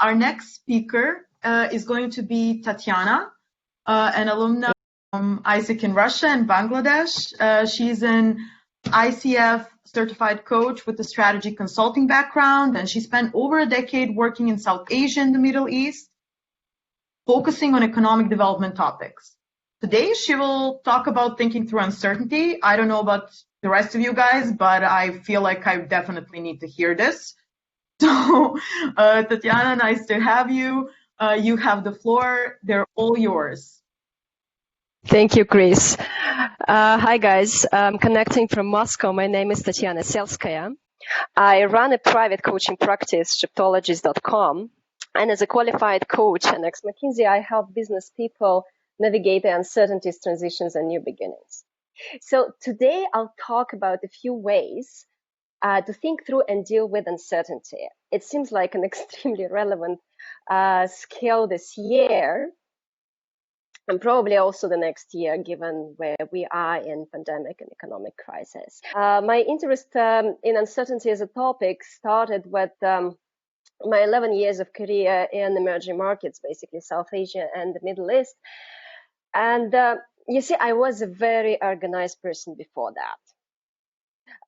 Our next speaker is going to be Tatiana, an alumna from AIESEC in Russia and Bangladesh. She's an ICF certified coach with a strategy consulting background, and she spent over a decade working in South Asia and the Middle East, focusing on economic development topics. Today, she will talk about thinking through uncertainty. I don't know about the rest of you guys, but I feel like I definitely need to hear this. So, Tatiana, nice to have you. You have the floor. They're all yours. Thank you, Chris. Hi, guys. I'm connecting from Moscow. My name is Tatiana Selskaya. I run a private coaching practice, Sheptologist.com. And as a qualified coach and ex-McKinsey, I help business people navigate the uncertainties, transitions, and new beginnings. So today I'll talk about a few ways to think through and deal with uncertainty. It seems like an extremely relevant skill this year, and probably also the next year, given where we are in pandemic and economic crisis. My interest in uncertainty as a topic started with my 11 years of career in emerging markets, basically South Asia and the Middle East. And you see, I was a very organized person before that.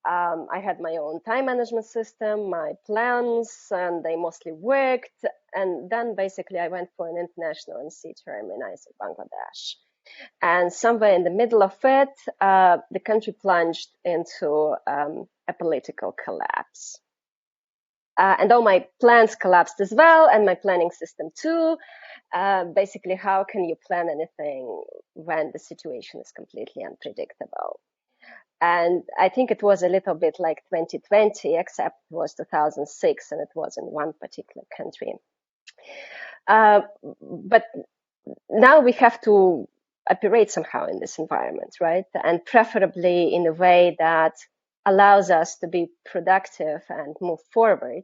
I had my own time management system, my plans, and they mostly worked. And then basically I went for an international MC term in AIESEC, Bangladesh. And somewhere in the middle of it, the country plunged into a political collapse. And all my plans collapsed as well, and my planning system too. Basically, how can you plan anything when the situation is completely unpredictable? And I think it was a little bit like 2020, except it was 2006, and it was in one particular country. But now we have to operate somehow in this environment, right? And preferably in a way that allows us to be productive and move forward.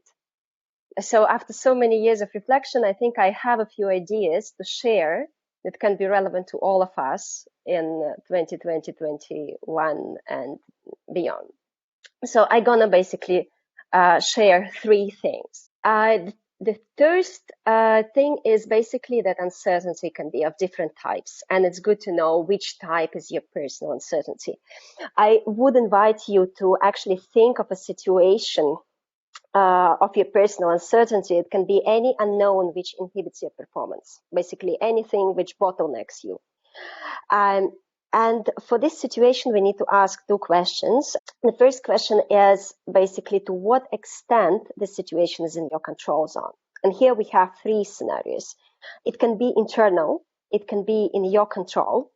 So after so many years of reflection, I think I have a few ideas to share that can be relevant to all of us in 2020, 2021 and beyond. So I'm gonna basically share three things. The first thing is basically that uncertainty can be of different types, and it's good to know which type is your personal uncertainty. I would invite you to actually think of a situation of your personal uncertainty. It can be any unknown which inhibits your performance, basically anything which bottlenecks you. And for this situation, we need to ask two questions. The first question is basically to what extent the situation is in your control zone. And here we have three scenarios. It can be internal, it can be in your control,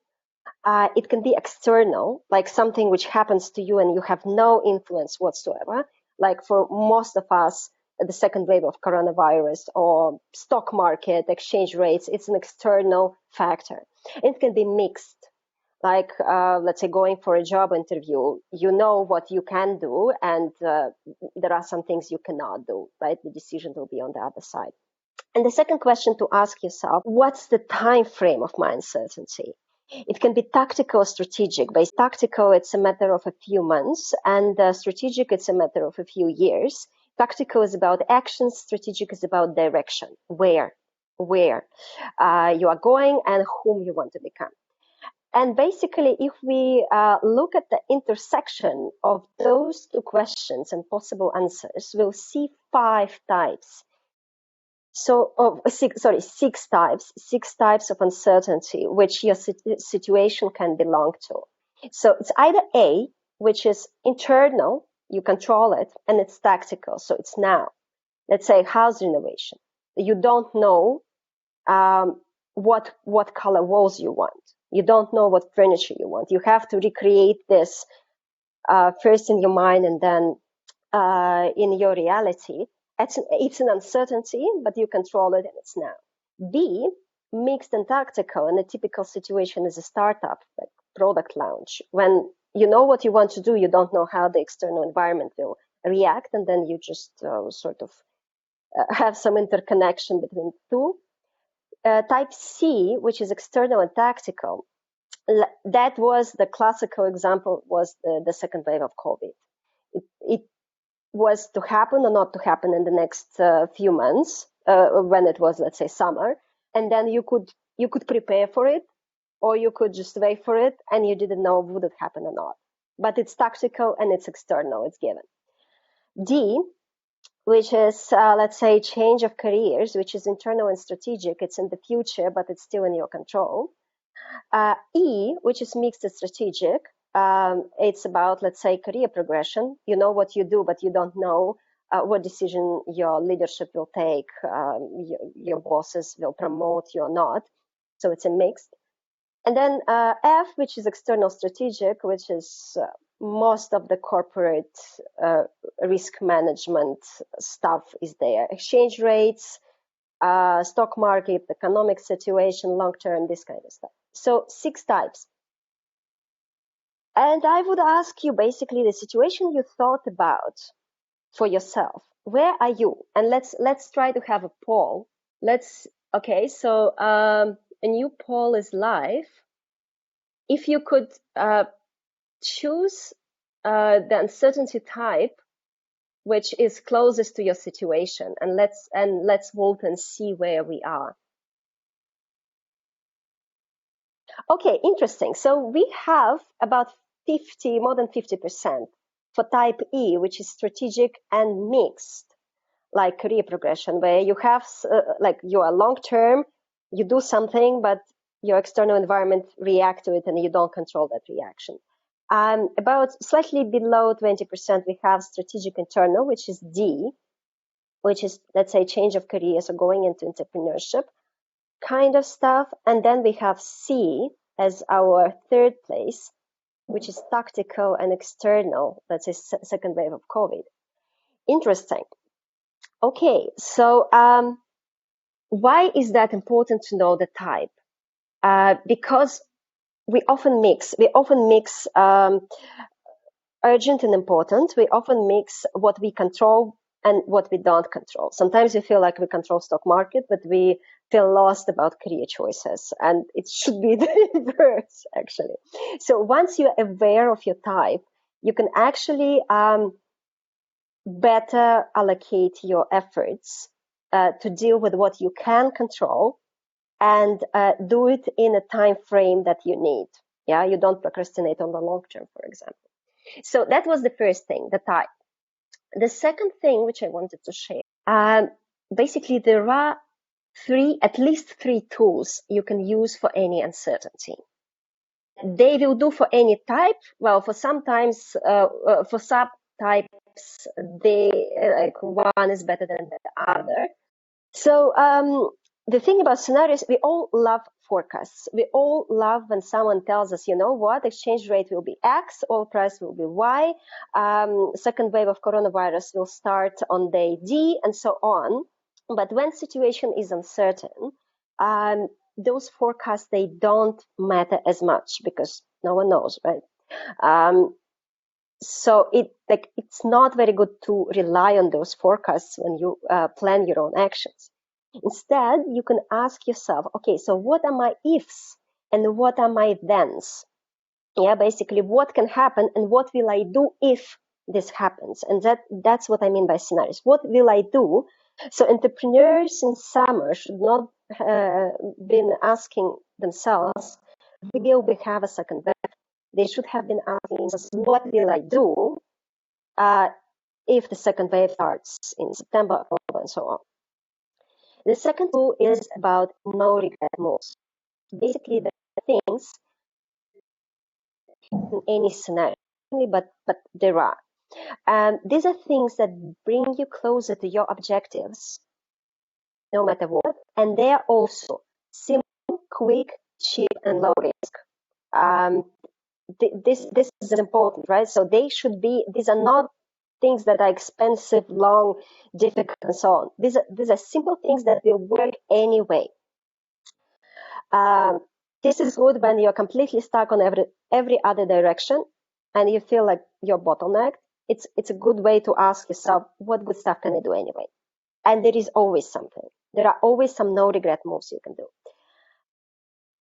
it can be external, like something which happens to you and you have no influence whatsoever. Like for most of us, the second wave of coronavirus or stock market, exchange rates, it's an external factor. It can be mixed. Like, let's say, going for a job interview, you know what you can do, and there are some things you cannot do, right? The decision will be on the other side. And the second question to ask yourself, what's the time frame of my uncertainty? It can be tactical or strategic. By tactical, it's a matter of a few months, and strategic, it's a matter of a few years. Tactical is about actions, strategic is about direction, where you are going and whom you want to become. And basically, if we look at the intersection of those two questions and possible answers, we'll see six types of uncertainty which your situation can belong to. So it's either A, which is internal, you control it, and it's tactical, so it's now. Let's say house renovation. You don't know what color walls you want. You don't know what furniture you want. You have to recreate this first in your mind and then in your reality. It's an uncertainty, but you control it and it's now. B, mixed and tactical, and a typical situation is a startup, like product launch. When you know what you want to do, you don't know how the external environment will react, and then you just have some interconnection between the two. Type C, which is external and tactical, that was the classical example, was the second wave of COVID. was to happen or not to happen in the next few months, when it was, let's say, summer, and then you could prepare for it, or you could just wait for it, and you didn't know would it happen or not. But it's tactical and it's external, it's given. D, which is, let's say, change of careers, which is internal and strategic. It's in the future, but it's still in your control. E, which is mixed and strategic. It's about, let's say, career progression. You know what you do, but you don't know what decision your leadership will take, your bosses will promote you or not. So it's a mixed. And then F, which is external strategic, which is most of the corporate risk management stuff is there. Exchange rates, stock market, economic situation, long-term, this kind of stuff. So 6 types. And I would ask you basically the situation you thought about for yourself. Where are you? And let's try to have a poll. Okay, so a new poll is live. If you could choose the uncertainty type which is closest to your situation, and let's vote and see where we are. Okay, interesting. So we have about more than 50% for type E, which is strategic and mixed, like career progression, where you have like you are long term, you do something, but your external environment react to it and you don't control that reaction. About slightly below 20%, we have strategic internal, which is D, which is, let's say, change of careers or going into entrepreneurship kind of stuff. And then we have C as our third place, which is tactical and external, let's say, second wave of COVID. Interesting. Okay, so why is that important to know the type? Because we often mix urgent and important. We often mix what we control and what we don't control. Sometimes we feel like we control stock market, but we feel lost about career choices, and it should be the reverse, actually. So once you're aware of your type, you can actually better allocate your efforts to deal with what you can control, and do it in a time frame that you need. Yeah, you don't procrastinate on the long term, for example. So that was the first thing, the type. The second thing which I wanted to share, basically there are at least three tools you can use for any uncertainty. They will do for any type. Well, for sometimes, for subtypes, like one is better than the other. So the thing about scenarios, we all love forecasts. We all love when someone tells us, you know what, exchange rate will be X, oil price will be Y, second wave of coronavirus will start on day D, and so on. But when situation is uncertain, those forecasts, they don't matter as much because no one knows, right? So it's not very good to rely on those forecasts when you plan your own actions. Instead, you can ask yourself, okay, so what are my ifs and what are my thens? Yeah, basically what can happen and what will I do if this happens? And that's what I mean by scenarios. What will I do? So entrepreneurs in summer should not been asking themselves, will we have a second wave? They should have been asking themselves, what will I do if the second wave starts in September, October, and so on. The second tool is about no regret moves. Basically, the things in any scenario, but there are. These are things that bring you closer to your objectives, no matter what, and they are also simple, quick, cheap, and low risk. This is important, right? So they should be. These are not things that are expensive, long, difficult, and so on. These are simple things that will work anyway. This is good when you're completely stuck on every other direction and you feel like you're bottlenecked. It's a good way to ask yourself, what good stuff can I do anyway? And there is always something. There are always some no regret moves you can do.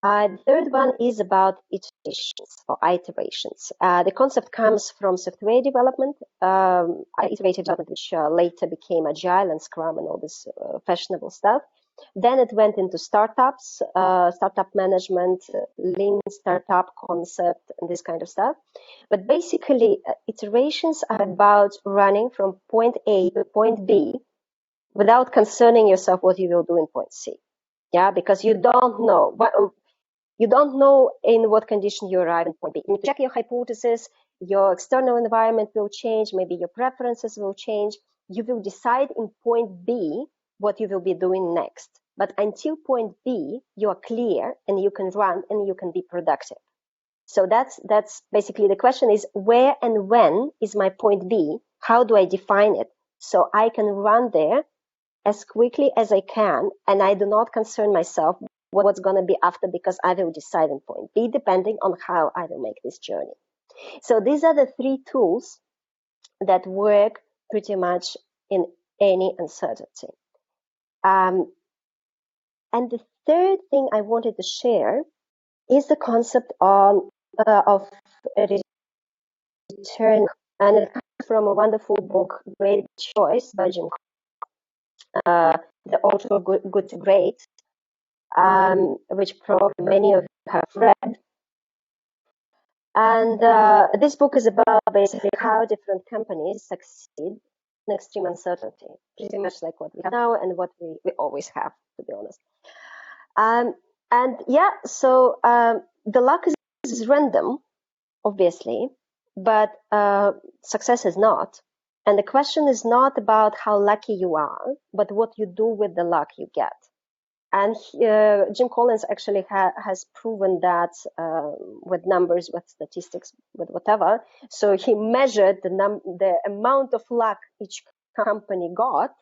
The third one is about iterations or iterations. The concept comes from software development, iterative development, which later became Agile and Scrum and all this fashionable stuff. Then it went into startups, startup management, lean startup concept, and this kind of stuff. But basically, iterations are about running from point A to point B without concerning yourself what you will do in point C. Yeah, because you don't know. You don't know in what condition you arrive at point B. You need to check your hypothesis, your external environment will change, maybe your preferences will change. You will decide in point B what you will be doing next. But until point B, you are clear and you can run and you can be productive. So that's basically the question is where and when is my point B? How do I define it? So I can run there as quickly as I can, and I do not concern myself what's going to be after because I will decide on point B depending on how I will make this journey. So these are the three tools that work pretty much in any uncertainty. And the third thing I wanted to share is the concept of return, and it comes from a wonderful book, Great Choice by Jim, the author of Good to Great, which probably many of you have read. And this book is about basically how different companies succeed in extreme uncertainty, pretty much like what we have now and what we always have, to be honest. And yeah, so the luck is random, obviously, but success is not. And the question is not about how lucky you are, but what you do with the luck you get. And Jim Collins actually has proven that with numbers, with statistics, with whatever. So he measured the amount of luck each company got,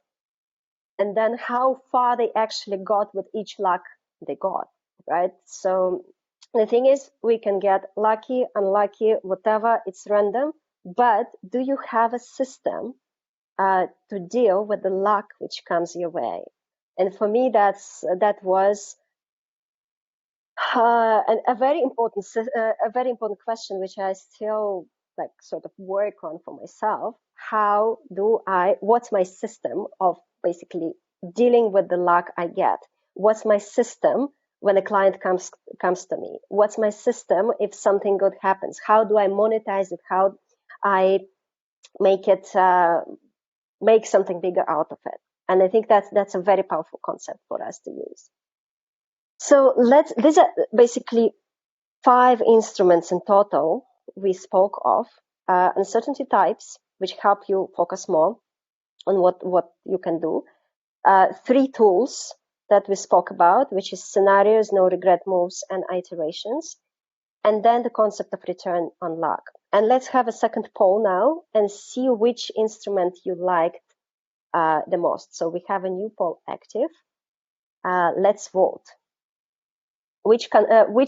and then how far they actually got with each luck they got, right? So the thing is, we can get lucky, unlucky, whatever, it's random, but do you have a system to deal with the luck which comes your way? And for me, that was a very important question, which I still like sort of work on for myself. What's my system of basically dealing with the luck I get? What's my system when a client comes to me? What's my system if something good happens? How do I monetize it? How I make something bigger out of it? And I think that's a very powerful concept for us to use. So these are basically 5 instruments in total we spoke of, uncertainty types, which help you focus more on what you can do. 3 tools that we spoke about, which is scenarios, no regret moves, and iterations. And then the concept of return on luck. And let's have a second poll now and see which instrument you liked the most. So we have a new poll active. Let's vote. Which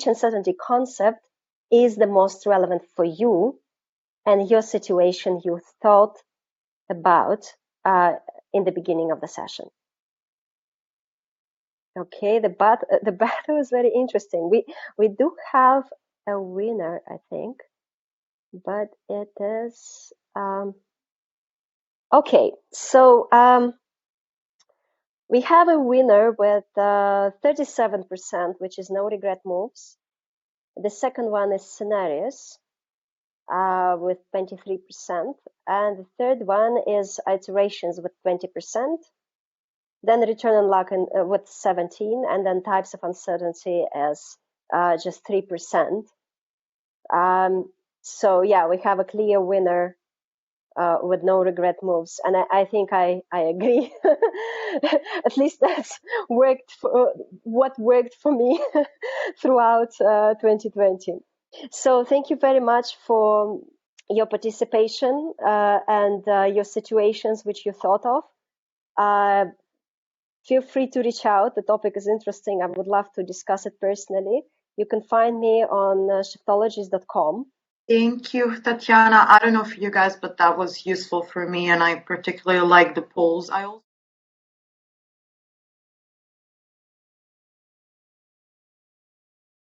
uncertainty concept is the most relevant for you and your situation you thought about in the beginning of the session? Okay, the battle is very interesting. We do have a winner, I think, but it is okay. So we have a winner with 37%, which is no regret moves. The second one is scenarios with 23%. And the third one is iterations with 20%. Then return on luck with 17%. And then types of uncertainty as just 3%. So yeah, we have a clear winner with no regret moves, and I think I agree. At least that's what worked for me throughout 2020. So thank you very much for your participation and your situations which you thought of. Feel free to reach out. The topic is interesting. I would love to discuss it personally. You can find me on shiftologist.com. Thank you, Tatiana. I don't know for you guys, but that was useful for me, and I particularly like the polls. I also